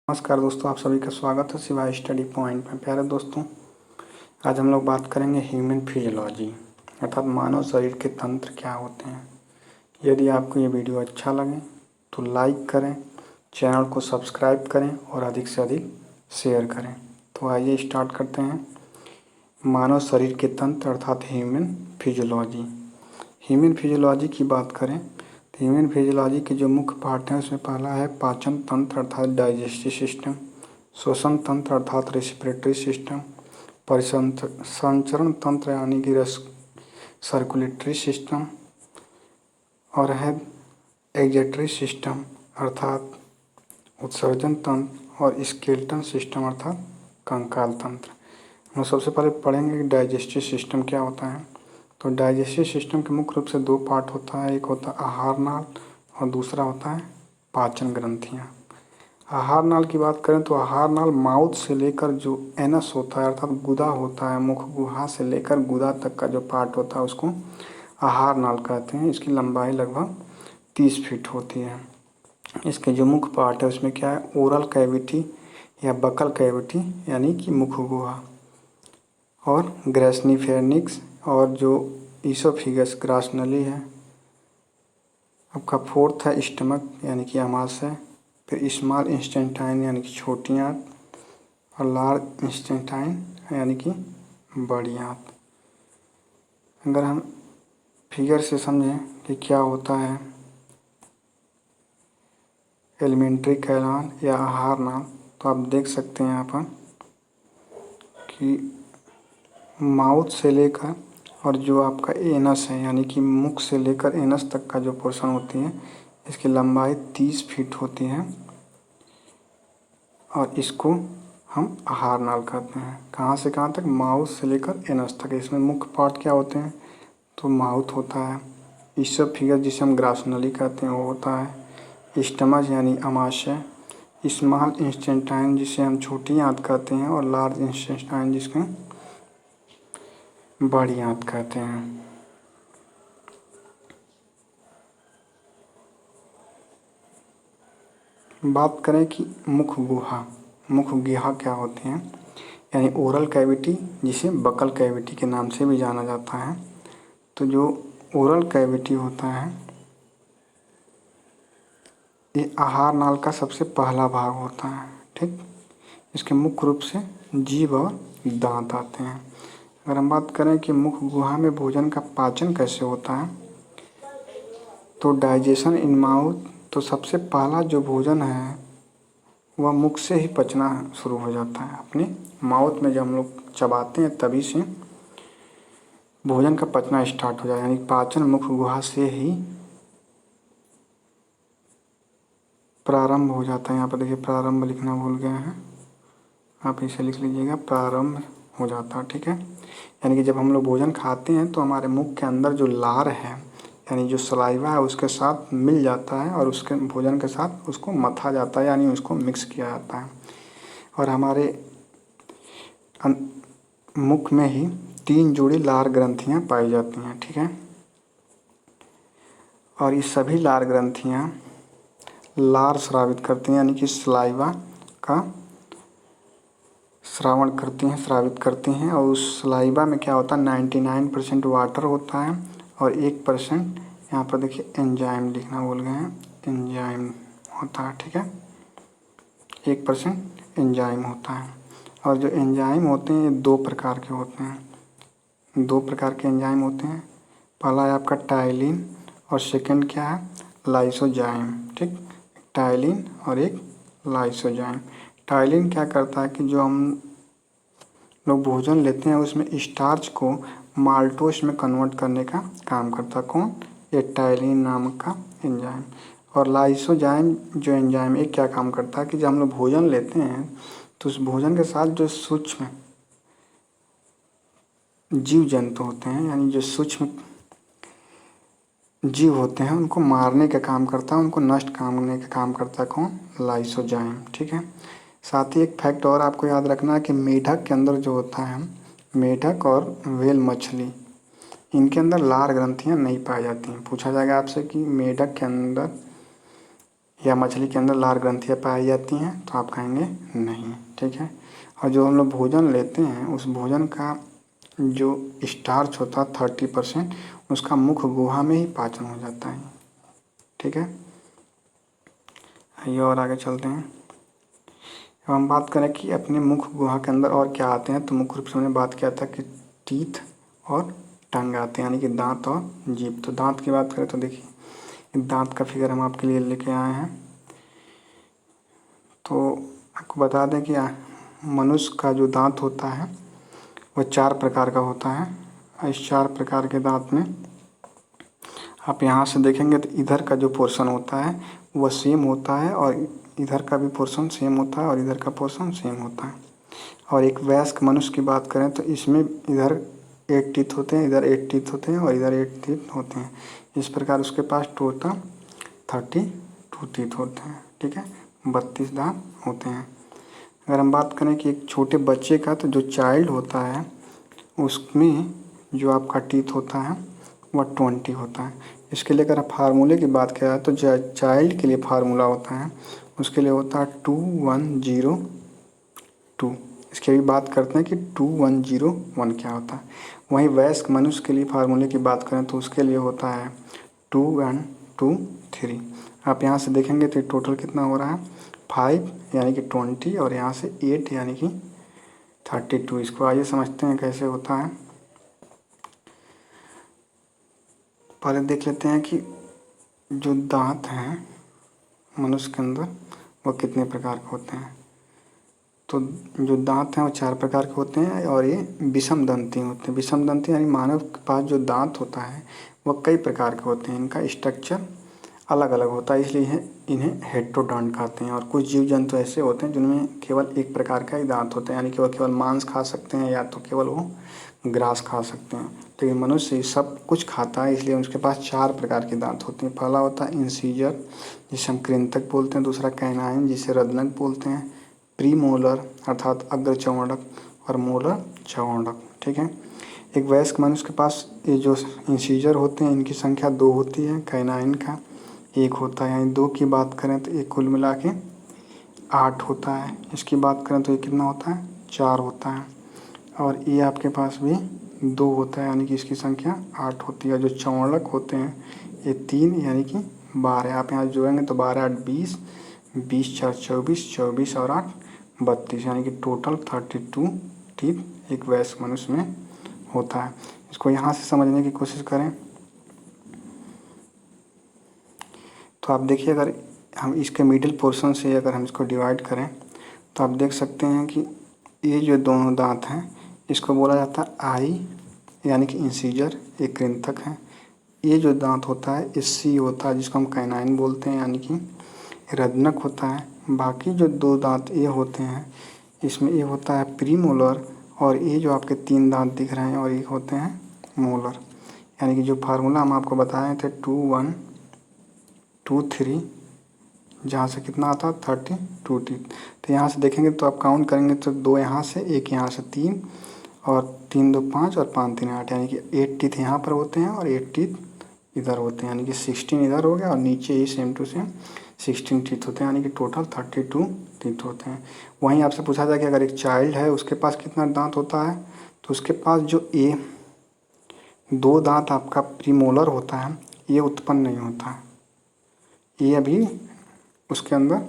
नमस्कार दोस्तों, आप सभी का स्वागत है शिवाय स्टडी पॉइंट में। प्यारे दोस्तों, आज हम लोग बात करेंगे ह्यूमन फिजियोलॉजी अर्थात मानव शरीर के तंत्र क्या होते हैं। यदि आपको ये वीडियो अच्छा लगे तो लाइक करें, चैनल को सब्सक्राइब करें और अधिक से अधिक शेयर करें। तो आइए स्टार्ट करते हैं। मानव शरीर के तंत्र अर्थात ह्यूमन फिजियोलॉजी। ह्यूमन फिजियोलॉजी की बात करें तो ह्यूमन फिजियोलॉजी के जो मुख्य पार्ट हैं उसमें पहला है पाचन तंत्र अर्थात डाइजेस्टिव सिस्टम, श्वसन तंत्र अर्थात रेस्पिरेटरी सिस्टम, परिसंचरण तंत्र यानी कि सर्कुलेटरी सिस्टम, और है एक्जेटरी सिस्टम अर्थात उत्सर्जन तंत्र, और स्केलेटन सिस्टम अर्थात कंकाल तंत्र। हम सबसे पहले पढ़ेंगे कि डाइजेस्टिव सिस्टम क्या होता है। तो डाइजेस्टिव सिस्टम के मुख्य रूप से दो पार्ट होता है, एक होता है आहार नाल और दूसरा होता है पाचन ग्रंथियाँ। आहार नाल की बात करें तो आहार नाल माउथ से लेकर जो एनस होता है अर्थात गुदा होता है, मुख गुहा से लेकर गुदा तक का जो पार्ट होता है उसको आहार नाल कहते हैं। इसकी लंबाई लगभग 30 फीट होती है। इसके जो मुख्य पार्ट है उसमें क्या है, ओरल कैविटी या बकल कैविटी यानी कि मुख गुहा, और ग्रेसनीफेरिंक्स, और जो ईसोफिगस ग्रासनली है। आपका फोर्थ है स्टमक यानी कि आमाशय, फिर स्मॉल इंस्टेंटाइन यानी कि छोटी आंत, और लार्ज इंस्टेंटाइन यानी कि बड़ी आंत। अगर हम फिगर से समझें कि क्या होता है एलिमेंट्री कैनाल या आहार नाल, तो आप देख सकते हैं यहाँ पर कि माउथ से लेकर और जो आपका एनस है यानी कि मुख से लेकर एनस तक का जो पोर्शन होती है इसकी लंबाई 30 फीट होती है, और इसको हम आहार नाल कहते हैं। कहाँ से कहाँ तक, माउथ से लेकर एनस तक। इसमें मुख्य पार्ट क्या होते हैं, तो माउथ होता है, ईसोफिगस जिसे हम ग्रासनली कहते हैं वो होता है, स्टमक यानी आमाशय, स्मॉल इंस्टेंटाइन जिसे हम छोटी आंत कहते हैं, और लार्ज इंस्टेंटाइन जिसको बड़ी आंत कहते हैं। बात करें कि मुख गुहा क्या होते हैं, यानी ओरल कैविटी जिसे बकल कैविटी के नाम से भी जाना जाता है। तो जो ओरल कैविटी होता है ये आहार नाल का सबसे पहला भाग होता है। ठीक, इसके मुख्य रूप से जीभ और दांत आते हैं। अगर हम बात करें कि मुख गुहा में भोजन का पाचन कैसे होता है, तो डाइजेशन इन माउथ, तो सबसे पहला जो भोजन है वह मुख से ही पचना शुरू हो जाता है। अपने माउथ में जब हम लोग चबाते हैं तभी से भोजन का पचना स्टार्ट हो जाए, यानी पाचन मुख गुहा से ही प्रारंभ हो जाता है। यहाँ पर देखिए प्रारंभ लिखना भूल गए हैं, आप इसे लिख लीजिएगा, प्रारंभ हो जाता है। ठीक है, यानी कि जब हम लोग भोजन खाते हैं तो हमारे मुख के अंदर जो लार है यानी जो सलाइवा है उसके साथ मिल जाता है, और उसके भोजन के साथ उसको मथा जाता है यानी उसको मिक्स किया जाता है, और हमारे मुख में ही 3 जोड़ी लार ग्रंथियाँ पाई जाती हैं। ठीक है, और ये सभी लार ग्रंथियाँ लार स्रावित करती हैं, यानी कि सलाइवा का स्रावित करती हैं, और उस सलाइवा में क्या होता है 99% वाटर होता है, और 1% यहाँ पर देखिए एंजाइम लिखना भूल गए हैं, एंजाइम होता है। ठीक है, 1% एंजाइम होता है, और जो एंजाइम होते हैं ये 2 प्रकार के होते हैं। 2 प्रकार के एंजाइम होते हैं, पहला है आपका टाइलिन और सेकंड क्या है, लाइसोजाइम। ठीक, टाइलिन और एक लाइसोजाइम। टाइलिन क्या करता है कि जो हम लोग भोजन लेते हैं उसमें स्टार्च को माल्टोस में कन्वर्ट करने का काम करता है। कौन, ये टाइलिन नामक का एंजाइम। और लाइसोजाइम जो एंजाइम है क्या काम करता है कि जब हम लोग भोजन लेते हैं तो उस भोजन के साथ जो सूक्ष्म जीव जंतु होते हैं यानी जो सूक्ष्म जीव होते हैं उनको मारने का काम करता है, उनको नष्ट करने का काम करता है कौन, लाइसोजाइम। ठीक है, साथ ही एक फैक्ट और आपको याद रखना है कि मेढक के अंदर जो होता है, मेढक और व्हेल मछली, इनके अंदर लार ग्रंथियां नहीं पाई जाती हैं। पूछा जाएगा आपसे कि मेढक के अंदर या मछली के अंदर लार ग्रंथियाँ पाई जाती हैं, तो आप कहेंगे नहीं। ठीक है। और जो हम लोग भोजन लेते हैं उस भोजन का जो स्टार्च होता है 30%, उसका मुख गुहा में ही पाचन हो जाता है। ठीक है। आइए और आगे चलते हैं। अब हम बात करें कि अपने मुख गुहा के अंदर और क्या आते हैं, तो मुख्य रूप से हमने बात किया था कि टीथ और टंग आते हैं, यानी कि दांत और जीभ। तो दांत की बात करें तो देखिए दांत का फिगर हम आपके लिए लेके आए हैं। तो आपको बता दें कि मनुष्य का जो दांत होता है वह 4 प्रकार का होता है। इस 4 प्रकार के दांत में आप यहाँ से देखेंगे तो इधर का जो पोर्शन होता है वह सेम होता है, और इधर का भी पोर्शन सेम होता है, और इधर का पोर्शन सेम होता है। और एक वयस्क मनुष्य की बात करें तो इसमें इधर 8 टीथ होते हैं, इधर 8 टीथ होते हैं, और इधर 8 टीथ होते हैं। इस प्रकार उसके पास टोटल 32 टीथ होते हैं। ठीक है, 32 दांत होते हैं। अगर हम बात करें कि एक छोटे बच्चे का, तो जो चाइल्ड होता है उसमें जो आपका टीथ होता है वह 20 होता है। इसके लिए अगर फार्मूले की बात किया जाए तो चाइल्ड के लिए फार्मूला होता है, उसके लिए होता है 2102। इसकी भी बात करते हैं कि 2101 क्या होता है। वहीं वयस्क मनुष्य के लिए फार्मूले की बात करें तो उसके लिए होता है 2123। आप यहाँ से देखेंगे तो टोटल कितना हो रहा है 5 यानी कि 20, और यहाँ से 8 यानी कि 32। इसको आइए समझते हैं कैसे होता है। पहले देख लेते हैं कि जो दांत हैं मनुष्य के अंदर वो कितने प्रकार के होते हैं। तो जो दांत हैं वो 4 प्रकार के होते हैं, और ये विषम दंती होते हैं। विषम दंती यानी मानव के पास जो दांत होता है वह कई प्रकार के होते हैं, इनका स्ट्रक्चर अलग अलग होता है, इसलिए इन्हें हेटेरोडॉन्ट कहते हैं। और कुछ जीव जंतु ऐसे होते हैं जिनमें केवल एक प्रकार का ही दांत होता है, यानी कि वह केवल मांस खा सकते हैं या तो केवल वो ग्रास खा सकते हैं। तो ये मनुष्य सब कुछ खाता है, इसलिए उसके पास 4 प्रकार के दांत होते हैं। पहला होता है इंसीजर जिसे हम कृंतक बोलते हैं, दूसरा कैनाइन जिसे रदनक बोलते हैं, प्रीमोलर अर्थात अग्र चौड़क, और मोलर चौड़क। ठीक है। एक वयस्क मनुष्य के पास ये जो इंसीजर होते हैं इनकी संख्या 2 होती है, कैनाइन का 1 होता है। यानी 2 की बात करें तो एक कुल मिला के 8 होता है। इसकी बात करें तो ये कितना होता है 4 होता है। और ये आपके पास भी 2 होता है, यानी कि इसकी संख्या 8 होती है। जो चौड़क होते हैं ये 3 यानी कि 12। आप यहाँ जोड़ेंगे तो 12 8 20, 20 4 24, 24 और 8 32, यानी कि टोटल 32 टीथ एक वयस्क मनुष्य में होता है। इसको यहाँ से समझने की कोशिश करें तो आप देखिए, अगर हम इसके मिडिल पोर्शन से अगर हम इसको डिवाइड करें तो आप देख सकते हैं कि ये जो दोनों दांत हैं इसको बोला जाता है आई, यानी कि इंसीजर, एक कृंतक है। ये जो दांत होता है ये सी होता है, जिसको हम कैनाइन बोलते हैं, यानी कि रदनक होता है। बाकी जो 2 दांत ये होते हैं इसमें ये होता है प्रीमोलर, और ये जो आपके 3 दांत दिख रहे हैं और ये होते हैं मोलर। यानी कि जो फार्मूला हम आपको बताए थे 2123, जहाँ से कितना आता है 32 टीथ। तो यहाँ से देखेंगे तो आप काउंट करेंगे तो 2 यहाँ से, 1 यहाँ से, 3 और 3 2 5 और 5 3 8, यानी कि 8 टीथ यहाँ पर होते हैं और 8 टीथ इधर होते हैं, यानी कि 16 इधर हो गया, और नीचे ही सेम टू सेम 16 टीथ होते हैं, यानी कि टोटल 32 टीथ होते हैं। वहीं आपसे पूछा जाए कि अगर एक चाइल्ड है उसके पास कितना दांत होता है, तो उसके पास जो 2 दांत आपका प्रीमोलर होता है ये उत्पन्न नहीं होता है, ये अभी उसके अंदर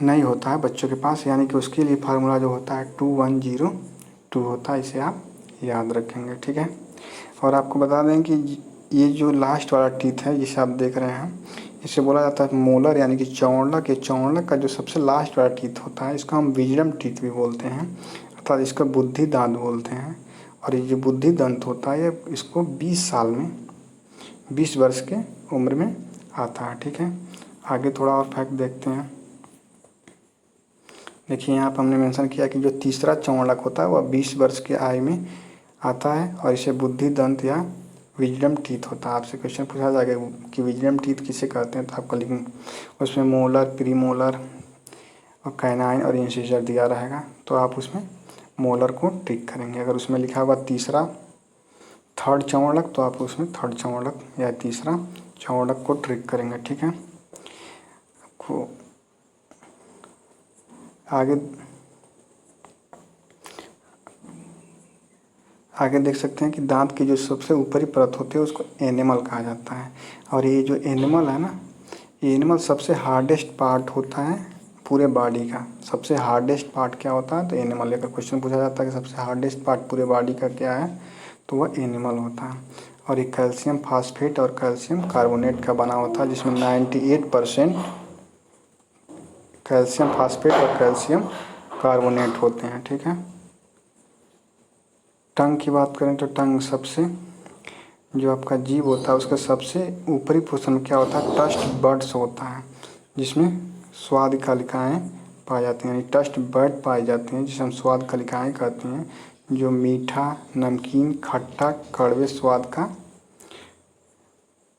नहीं होता है बच्चों के पास, यानी कि उसके लिए फार्मूला जो होता है 2102 होता है। इसे आप याद रखेंगे। ठीक है। और आपको बता दें कि ये जो लास्ट वाला टीथ है जिसे आप देख रहे हैं इसे बोला जाता है मोलर, यानी कि चौड़क। ये चौड़क का जो सबसे लास्ट वाला टीथ होता है इसको हम विजडम टीथ भी बोलते हैं, अर्थात इसका बुद्धि दांत बोलते हैं। और ये जो बुद्धि दंत होता है ये इसको 20 साल में, 20 वर्ष के उम्र में आता है। ठीक है। आगे थोड़ा और फैक्ट देखते हैं। देखिए यहाँ पर हमने मेंशन किया कि जो तीसरा चौड़क होता है वह 20 वर्ष के आयु में आता है, और इसे बुद्धि दंत या विजडम टीथ होता है। आपसे क्वेश्चन पूछा जाएगा कि विजडम टीथ किसे कहते हैं, तो आपको लिखेंगे उसमें मोलर, प्रीमोलर और कैनाइन और इंसिजर दिया रहेगा, तो आप उसमें मोलर को टिक करेंगे। अगर उसमें लिखा हुआ तीसरा थर्ड चौड़क तो आप उसमें थर्ड चौड़क या तीसरा चौड़क को ट्रिक करेंगे। ठीक है, आपको आगे देख सकते हैं कि दांत की जो सबसे ऊपरी परत होती है उसको एनिमल कहा जाता है। और ये जो एनिमल है ना, ये एनिमल सबसे हार्डेस्ट पार्ट होता है पूरे बॉडी का। सबसे हार्डेस्ट पार्ट क्या होता है, तो एनिमल। अगर क्वेश्चन पूछा जाता है कि सबसे हार्डेस्ट पार्ट पूरे बॉडी का क्या है, तो वह एनिमल होता है। और ये कैल्शियम फास्फेट और कैल्शियम कार्बोनेट का बना होता है, जिसमें 98% कैल्शियम फास्फेट और कैल्शियम कार्बोनेट होते हैं। ठीक है, टंग की बात करें तो टंग सबसे, जो आपका जीभ होता है उसका सबसे ऊपरी पोर्शन में क्या होता है, टस्ट बड्स होता है, जिसमें स्वाद कलिकाएँ पाई जाती हैं। यानी टस्ट बड पाई जाती हैं, जिसे हम स्वाद कलिकाएँ कहते हैं, जो मीठा, नमकीन, खट्टा, कड़वे स्वाद का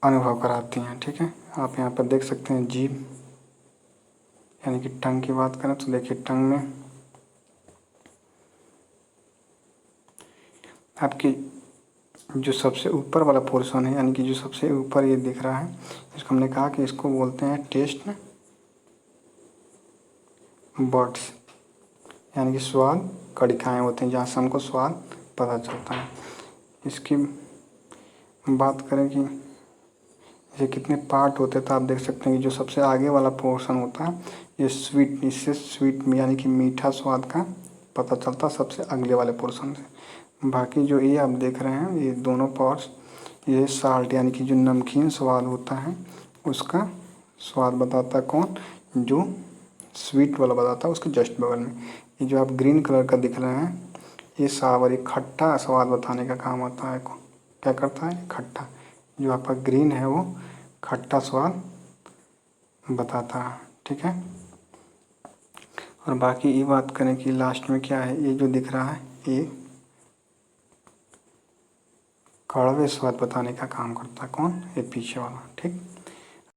अनुभव कराती हैं। ठीक है, आप यहाँ पर देख सकते हैं जीभ, यानी कि टंग की बात करें तो देखिए टंग में आपकी जो सबसे ऊपर वाला पोर्शन है, यानी कि जो सबसे ऊपर ये दिख रहा है, इसको हमने कहा कि इसको बोलते हैं टेस्ट बड्स, यानी कि स्वाद कड़िकाएँ होते हैं, जहाँ से हमको स्वाद पता चलता है। इसकी बात करें कि ये कितने पार्ट होते हैं, तो आप देख सकते हैं कि जो सबसे आगे वाला पोर्शन होता है ये स्वीट, इससे स्वीट यानी कि मीठा स्वाद का पता चलता है सबसे अगले वाले पोर्शन से। बाकी जो ये आप देख रहे हैं ये दोनों पार्ट्स, ये साल्ट यानी कि जो नमकीन स्वाद होता है उसका स्वाद बताता है कौन, जो स्वीट वाला बताता है उसके जस्ट बगल में। ये जो आप ग्रीन कलर का दिख रहे हैं ये सावर, ये खट्टा स्वाद बताने का काम आता है। क्या करता है, खट्टा। जो आपका ग्रीन है वो खट्टा स्वाद बताता है। ठीक है, और बाकी ये बात करें कि लास्ट में क्या है, ये जो दिख रहा है ये कड़वे स्वाद बताने का काम करता है। कौन, ये पीछे वाला। ठीक।